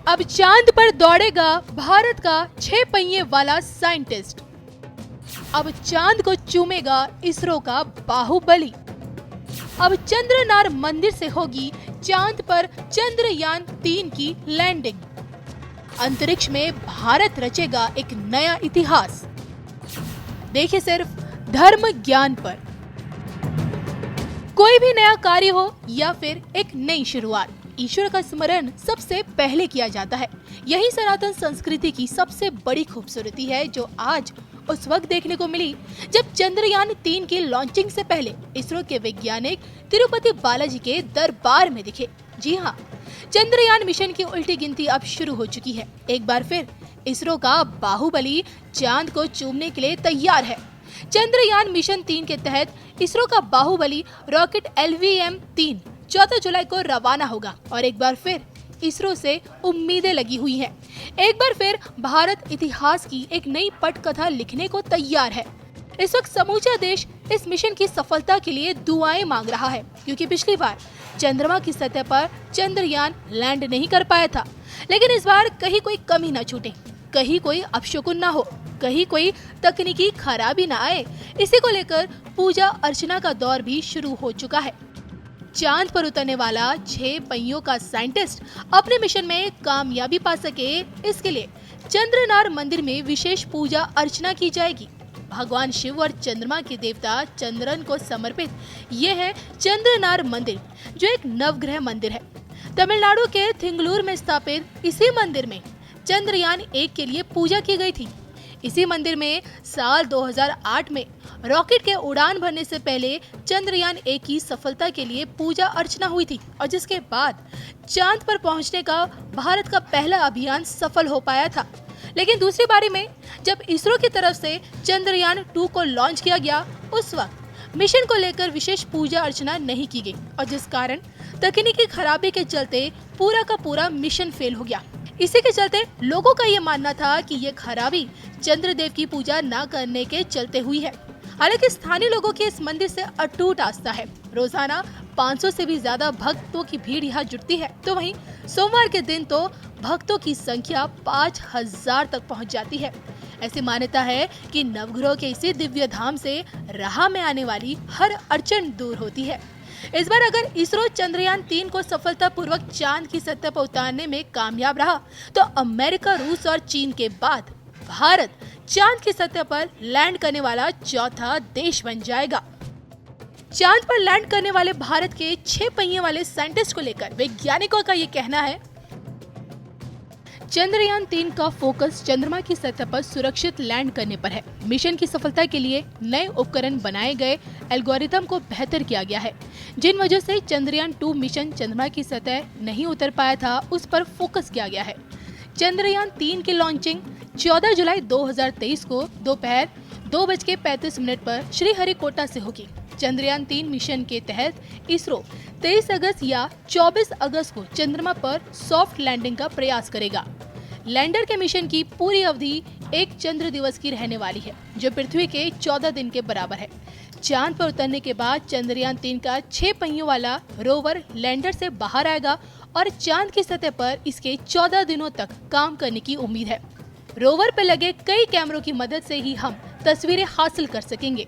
अब चांद पर दौड़ेगा भारत का 6 पहिए वाला साइंटिस्ट। अब चांद को चूमेगा इसरो का बाहुबली। अब चंद्रनार मंदिर से होगी चांद पर चंद्रयान 3 की लैंडिंग। अंतरिक्ष में भारत रचेगा एक नया इतिहास। देखिए सिर्फ धर्म ज्ञान पर। कोई भी नया कार्य हो या फिर एक नई शुरुआत, ईश्वर का स्मरण सबसे पहले किया जाता है। यही सनातन संस्कृति की सबसे बड़ी खूबसूरती है, जो आज उस वक्त देखने को मिली जब चंद्रयान 3 की लॉन्चिंग से पहले इसरो के वैज्ञानिक तिरुपति बालाजी के दरबार में दिखे। जी हाँ, चंद्रयान मिशन की उल्टी गिनती अब शुरू हो चुकी है। एक बार फिर इसरो का बाहुबली चांद को चूमने के लिए तैयार है। चंद्रयान मिशन 3 के तहत इसरो का बाहुबली रॉकेट LVM-3 14 जुलाई को रवाना होगा और एक बार फिर इसरो से उम्मीदें लगी हुई हैं। एक बार फिर भारत इतिहास की एक नई पटकथा लिखने को तैयार है। इस वक्त समूचा देश इस मिशन की सफलता के लिए दुआएं मांग रहा है, क्योंकि पिछली बार चंद्रमा की सतह पर चंद्रयान लैंड नहीं कर पाया था। लेकिन इस बार कहीं कोई कमी न छूटे, कहीं कोई अपशकुन न हो, कहीं कोई तकनीकी खराबी न आए। इसी को लेकर पूजा अर्चना का दौर भी शुरू हो चुका है। चांद पर उतरने वाला 6 पहियों का साइंटिस्ट अपने मिशन में कामयाबी पा सके, इसके लिए चंद्रनार मंदिर में विशेष पूजा अर्चना की जाएगी। भगवान शिव और चंद्रमा के देवता चंद्रन को समर्पित ये है चंद्रनार मंदिर, जो एक नवग्रह मंदिर है। तमिलनाडु के थिंगलूर में स्थापित इसी मंदिर में चंद्रयान 1 के लिए पूजा की गई थी। इसी मंदिर में साल 2008 में रॉकेट के उड़ान भरने से पहले चंद्रयान 1 की सफलता के लिए पूजा अर्चना हुई थी, और जिसके बाद चांद पर पहुंचने का भारत का पहला अभियान सफल हो पाया था। लेकिन दूसरी बारी में जब इसरो की तरफ से चंद्रयान 2 को लॉन्च किया गया, उस वक्त मिशन को लेकर विशेष पूजा अर्चना नहीं की गई, और जिस कारण तकनीकी खराबी के चलते पूरा का पूरा मिशन फेल हो गया। इसी के चलते लोगों का ये मानना था कि ये खराबी चंद्रदेव की पूजा न करने के चलते हुई है। हालांकि स्थानीय लोगों की इस मंदिर से अटूट आस्था है। रोजाना 500 से भी ज्यादा भक्तों की भीड़ यहाँ जुटती है, तो वहीं सोमवार के दिन तो भक्तों की संख्या 5000 तक पहुँच जाती है। ऐसी मान्यता है कि नवग्रह के इसी दिव्य धाम से राह में आने वाली हर अड़चन दूर होती है। इस बार अगर इसरो चंद्रयान 3 को सफलतापूर्वक चांद की सतह पर उतारने में कामयाब रहा, तो अमेरिका, रूस और चीन के बाद भारत चांद की सतह पर लैंड करने वाला चौथा देश बन जाएगा। चांद पर लैंड करने वाले भारत के 6 पहिए वाले साइंटिस्ट को लेकर वैज्ञानिकों का ये कहना है, चंद्रयान 3 का फोकस चंद्रमा की सतह पर सुरक्षित लैंड करने पर है। मिशन की सफलता के लिए नए उपकरण बनाए गए, एल्गोरिथम को बेहतर किया गया है। जिन वजह से चंद्रयान 2 मिशन चंद्रमा की सतह नहीं उतर पाया था, उस पर फोकस किया गया है। चंद्रयान 3 की लॉन्चिंग 14 जुलाई 2023 को दोपहर 2:35 पर श्रीहरिकोटा से होगी। चंद्रयान 3 मिशन के तहत इसरो 23 अगस्त या 24 अगस्त को चंद्रमा पर सॉफ्ट लैंडिंग का प्रयास करेगा। लैंडर के मिशन की पूरी अवधि एक चंद्र दिवस की रहने वाली है, जो पृथ्वी के 14 दिन के बराबर है। चांद पर उतरने के बाद चंद्रयान 3 का 6 पहियों वाला रोवर लैंडर से बाहर आएगा और चांद की सतह पर इसके 14 दिनों तक काम करने की उम्मीद है। रोवर पर लगे कई कैमरों की मदद से ही हम तस्वीरें हासिल कर सकेंगे।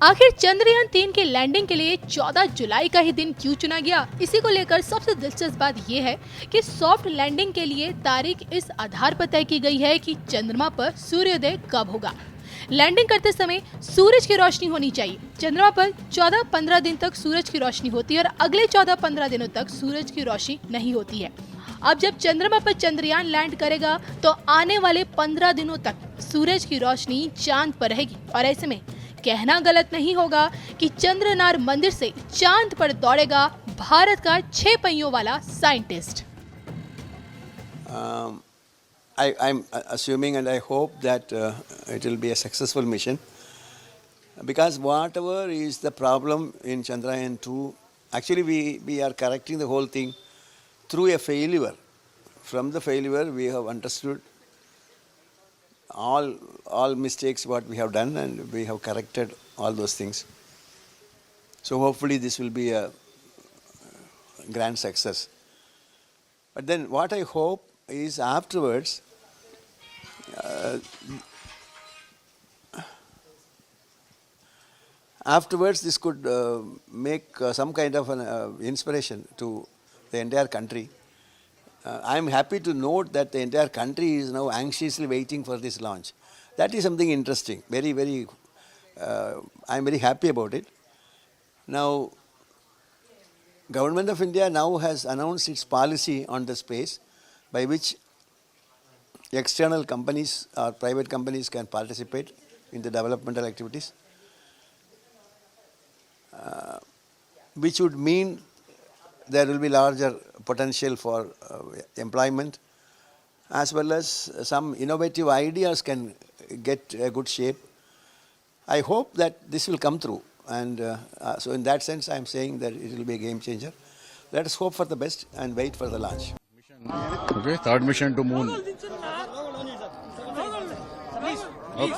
आखिर चंद्रयान 3 की लैंडिंग के लिए 14 जुलाई का ही दिन क्यों चुना गया? इसी को लेकर सबसे दिलचस्प बात यह है कि सॉफ्ट लैंडिंग के लिए तारीख इस आधार पर तय की गई है कि चंद्रमा पर सूर्योदय कब होगा। लैंडिंग करते समय सूरज की रोशनी होनी चाहिए। चंद्रमा पर 14-15 दिन तक सूरज की रोशनी होती है और अगले 14-15 दिनों तक सूरज की रोशनी नहीं होती है। अब जब चंद्रमा पर चंद्रयान लैंड करेगा, तो आने वाले 15 दिनों तक सूरज की रोशनी चांद पर रहेगी, और ऐसे में कहना गलत नहीं होगा कि चंद्रनार मंदिर से चांद पर दौड़ेगा भारत का 6 पहियों वाला scientist. I'm assuming and I hope that it will be a successful mission, because whatever is the problem in Chandrayaan 2, actually we are correcting the whole thing through a failure. From the failure we have understood all mistakes what we have done, and we have corrected all those things. So hopefully this will be a grand success. But then what I hope is afterwards, this could make some kind of an inspiration to the entire country. I am happy to note that the entire country is now anxiously waiting for this launch. That is something interesting. Very, very, I am very happy about it. Now, Government of India now has announced its policy on the space, by which external companies or private companies can participate in the developmental activities, which would mean there will be larger potential for employment, as well as some innovative ideas can get a good shape. I hope that this will come through, and so in that sense I am saying that it will be a game changer. Let us hope for the best and wait for the launch. Okay, third mission to moon. Okay.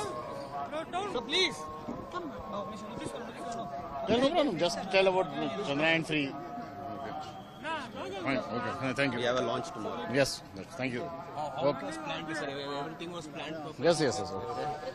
Please. No problem. Just tell about Chandrayaan 3. Okay. Fine. Okay. Thank you. We have a launch tomorrow. Yes. Thank you. How Okay. it was planned, sir? Everything was planned perfectly. Yes. Okay.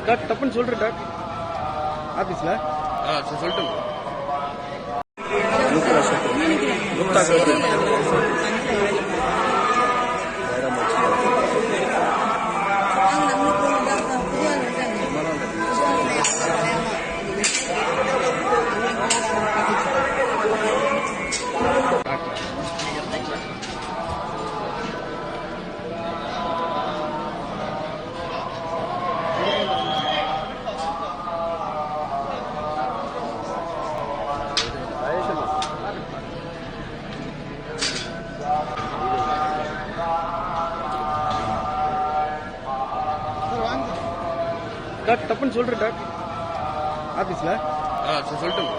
Dot தப்புன்னு சொல்கிறேன் dot ஆஃபீஸில் சொல்லட்டும். Dot தப்புன்னு சொல்கிறேன் dot ஆஃபீஸில் சொல்லட்டும்.